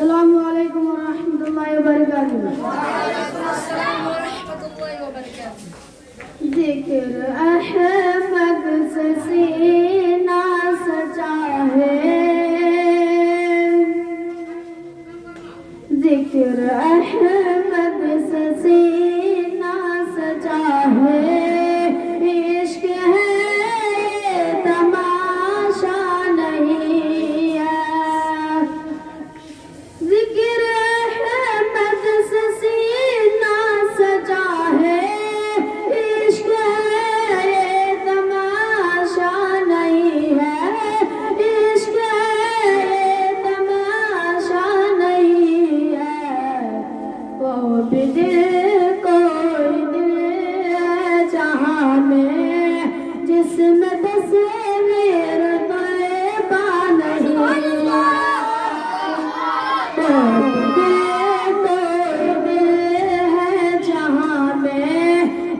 अस्सलामुअलैकुम वरहमतुल्लाहि वबरकातुहू। जिक्र अहमद से सीना सजा है, जिक्र अहमद से सीना सजा है। इश्क है तमाशा नहीं है, जिक्र अहमद से सीना सजा है। इश्क है तमाशा नहीं है, इश्क है तमाशा नहीं है। वो भी दिल कोई दिल है जहाँ में, जिसमें तस्वीर तैयबा नहीं है।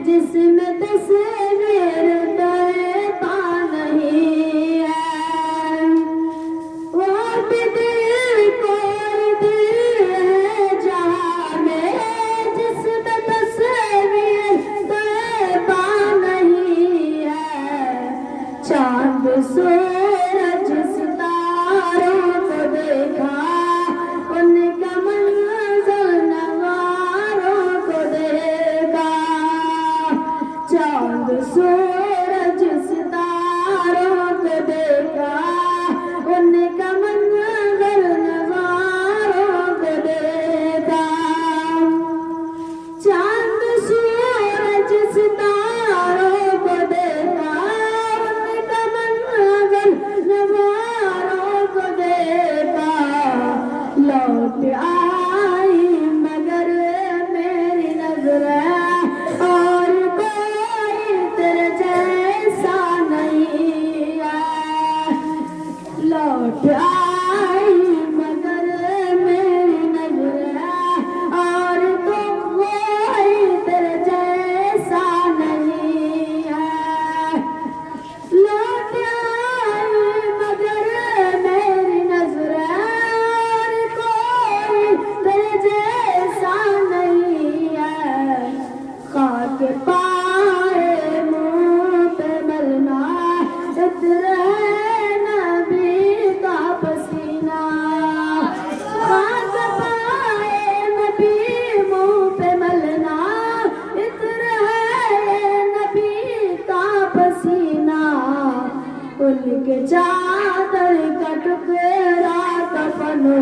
जिसमें तस्वीर तैयबा नहीं है। वो भी दिल कोई दिल है जहाँ में, जिसमें तस्वीर तैयबा नहीं है। चांद सूरज सितारों को देखा, उनका मंजर नवारों को देखा। चांद सूरज सितारों को देखा, उनका मंजर नवारों को देखा। चांद सूरज सितारों को देखा, उनका मंजर नवारों को देखा। लौट आई मगर मेरी नजर, और कोई तेरे जैसा नहीं है। लौट आई मगर मेरी नजर, और कोई तेरे जैसा नहीं है। लौट आई मगर मेरी नजर, और कोई तेरे जैसा नहीं है। खाक पाए मुँह पे मलना, इत्र है नबी का पसीना। खाक पाए नबी मुँह पे मलना, इत्र है नबी का पसीना। उनके चादर का टुकड़ा कफन हो,